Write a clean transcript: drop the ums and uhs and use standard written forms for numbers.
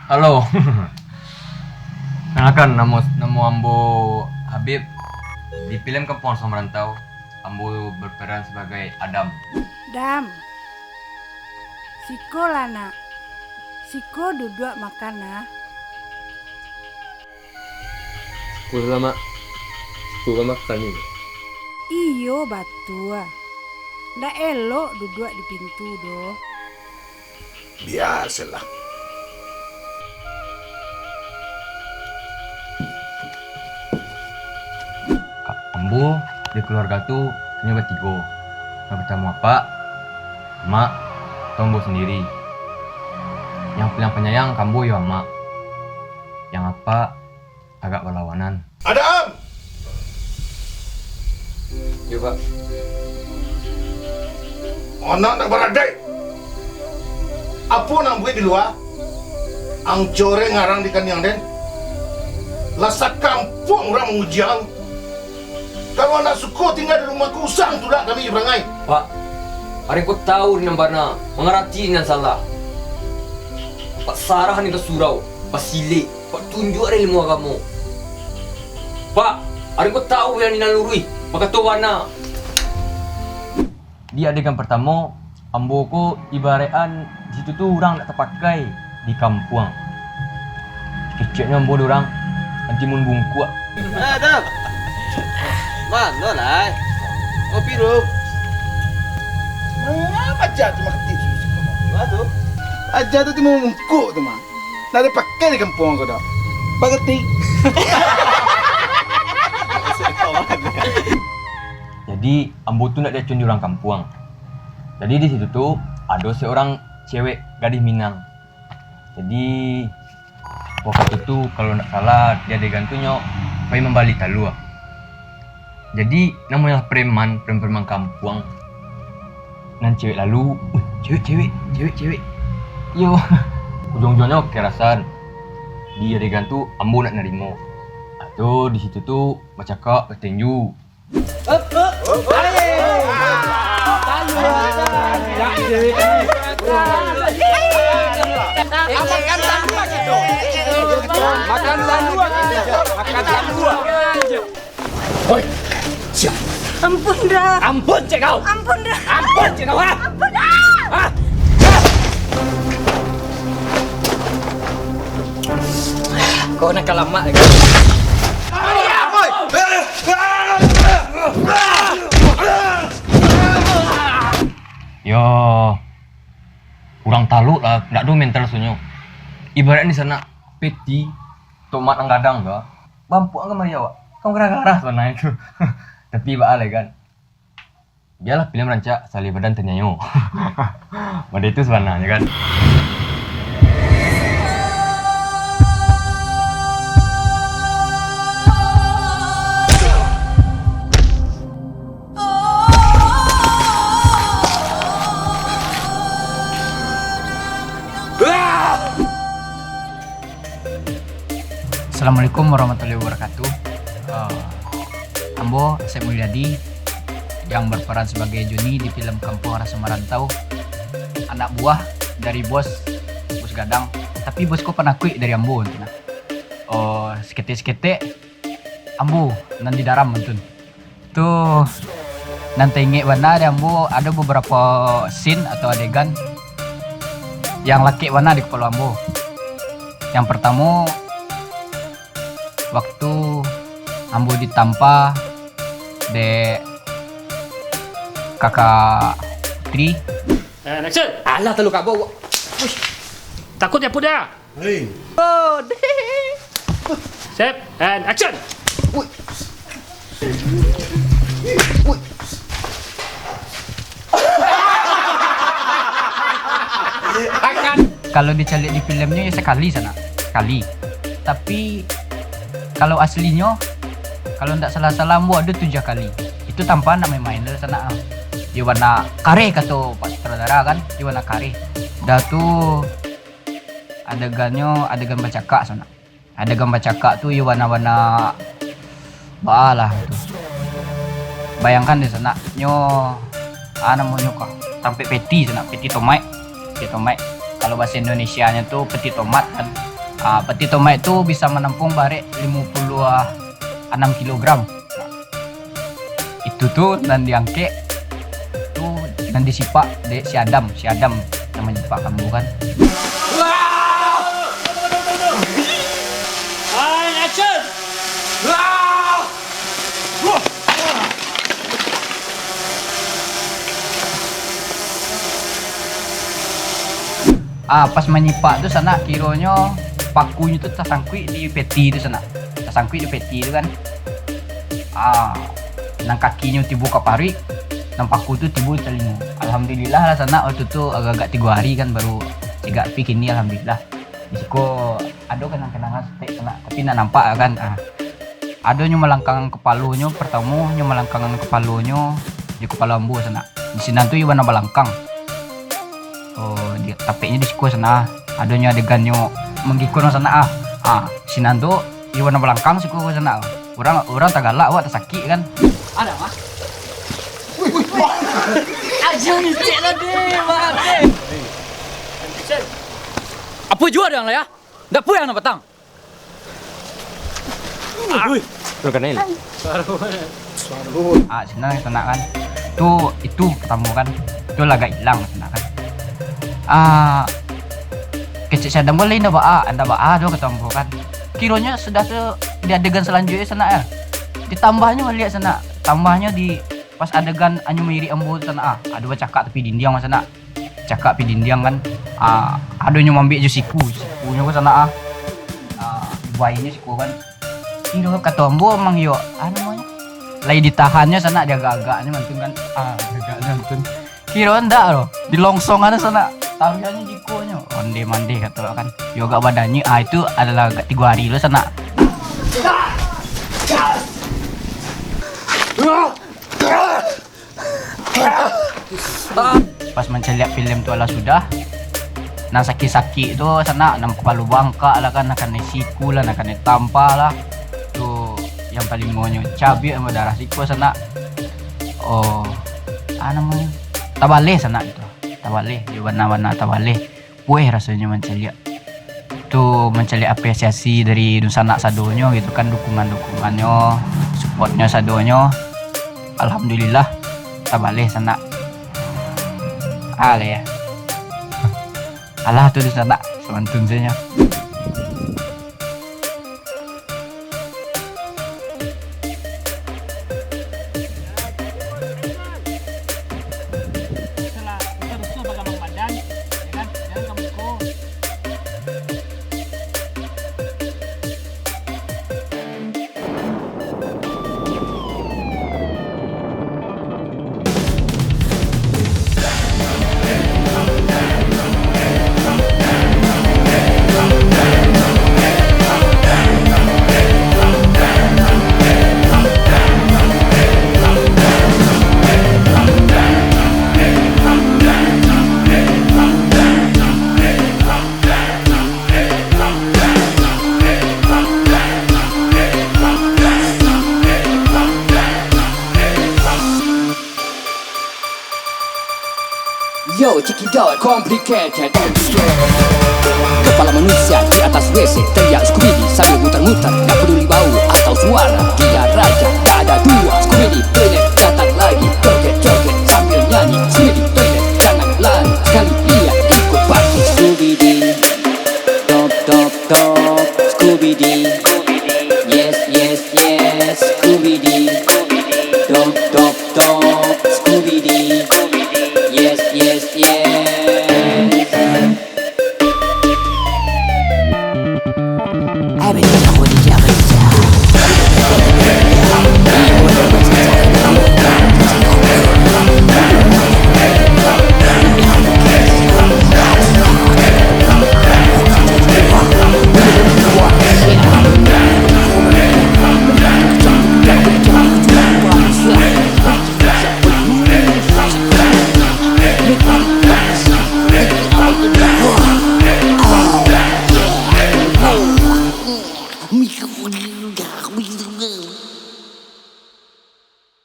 Halo. Kenalkan nama Ambo Habib. Di film Kampung Harus Merantau, Ambo berperan sebagai Adam. Dam. Siko lana. Siko duduk makan nah. Sepuluh makan ini. Iyo batu. Ndak elok duduk di pintu doh. Biasalah. Ambo di keluarga tuh punya bertiga. Yang pertama Pak, Mak, Tombo sendiri. Yang paling penyayang Kambo ya Mak. Yang apa agak berlawanan. Adam! Iya Pak. Anak nak beradik. Apa nak buat di luar? Ang core ngarang di kaniang den. Lasa kampung orang mengujian. Kalau anak suku tinggal di rumah kusang tu lah kami berangai. Pak, hari ku tahu ni nambana mengerti dengan salah. Pak Sarah ni ke surau, Pak Sile, Pak tunjuk ada ilmu kamu. Pak, hari ku tahu yang ni nalurui, Pak Ketua. Di adegan pertama, Ambo ko ibarean di situ tuh orang nak terpakai di kampung. Kecilnya Ambo orang nanti mun bungkuk. Adam. Mana lah? Kopi dulu. Aja tu makti susu. Mana tu? Aja tu mau mungkuk tu mah. Nak dipakai di kampung kau dah. Bagati. Jadi Ambo tuh nak diacun di orang kampung. Jadi di situ tuh ada seorang cewek gadis Minang. Jadi waktu itu kalau nak salah dia digantunya pengen membalik talu. Jadi namanya preman kampung. Nan cewek lalu, cewek. Yo, ujung-ujungnya kerasan. Dia digantu Ambo nak nerimo. Atau di situ tuh bercakap ketenju. Hoi. Siap. Ampun dah. Ampun cik kau. Ampun dah. Ampun cik kau ha. Ampun dah. Ha. Kau nak lama lagi. Yo, kurang taluk lah, nggak do mental sunyo. Ibarat di sana peti, tomat ang gadang ga, bampu ang kamari awak. Kau gara-gara sana itu. Tapi baale kan. Dialah film rancak Salih Badan Tenyayo. Pada itu sebenarnya kan. Assalamualaikum warahmatullahi wabarakatuh. Ambo Asep Mulyadi yang berperan sebagai Juni di film Kampung Harus Merantau. Anak buah dari bos Gadang. Tapi bosku penakut dari Ambo gitu nah. Sekete Ambo nanti daram mentun. Tuh nanti inget warna di Ambo ada beberapa scene atau adegan yang laki warna di kepala Ambo. Yang pertama waktu Ambo ditampa de kakak Putri. Action. Alah terlalu kabur. Uish. Takut ya puda. Hei. Oh, Set and action. Kalau dicalik di filmnya ya sekali sana, sekali. Tapi kalau aslinya, kalau tidak salah-salah Ambo ada 7 kali. Itu tanpa nak main-main dari sana. Dia warna kare kata Pak Sutradara kan, dia warna kare. Dah tu adegan bercakap sana. Adegan bercakap tu dia warna-warna balah tu. Bayangkan di sana nyo namanya kok sampai peti sana, peti tomat. Kalau bahasa Indonesianya tuh peti tomat kan. Peti tomat itu bisa menampung barek 56 kilogram. Itu tuh dan diangke tuh dan disipak de si Adam namanya Pak kamu kan. Action! Pas menyipak tuh sana kironya pakunya tuh tersangkut di peti itu sana. Tersangkut di peti itu kan. Nang kakinya tibu ke parik, nang paku tuh tibu telinga. Alhamdulillah lah sana waktu itu agak-agak 3 hari kan baru 3 pik ini alhamdulillah. Disiko ada kenang-kenangan setek sana, tapi nak nampak kan. Ada nyo melangkang kepalanya pertama nyo melangkangan kepalanya di kepala ambu sana. Di sini tuh iwana balangkang. Di tapeknya di siku sana adanya adegannya menggikun sana sinan tuh iwana belakang siku sana orang tak galak tak sakit kan ada mah aja nih cek lah deh apa juga ada yang lah ya ndak pun yang nak petang sinan sana kan tuh itu ketemu kan itu agak hilang sana kan kecil saya boleh anda ba'a do ketemu kan kironya sudah tuh di adegan selanjutnya sana ya ditambahnya lihat sana tambahnya di pas adegan anyu miri ambu sana ada cakak tapi dindiang mas sana cakak pi dindiang kan ada nyu mambi ju sikunya ke sana buainya siku kan kiro kata ambu emang yo namanya lagi ditahannya sana dia agak-agaknya mantun kan agak-agaknya mantun kiro ndak loh di longsongan sana taruhannya jikonya onde mande kata kan yoga badannya itu adalah 3 hari lo sana pas menceliak film tu ala sudah nang sakit-sakit tu sana nang kepala bangka lah kan akan siku lah akan tampal lah tu yang paling monyo cabai sama darah siku sana namanya tabale sana itu tabale di warna-warna tabale pueh rasanya menceliak tuh menceliak apresiasi dari Nusana Sadonyo gitu kan dukungannya supportnya Sadonyo alhamdulillah tabale sana ya alah tuh di sana semantun saja Yo, check it out, complicated. Kepala manusia di atas WC teriak Scooby sambil muter-muter. Gak peduli bau atau suara. Dia raja, tak ada dua. Scooby planet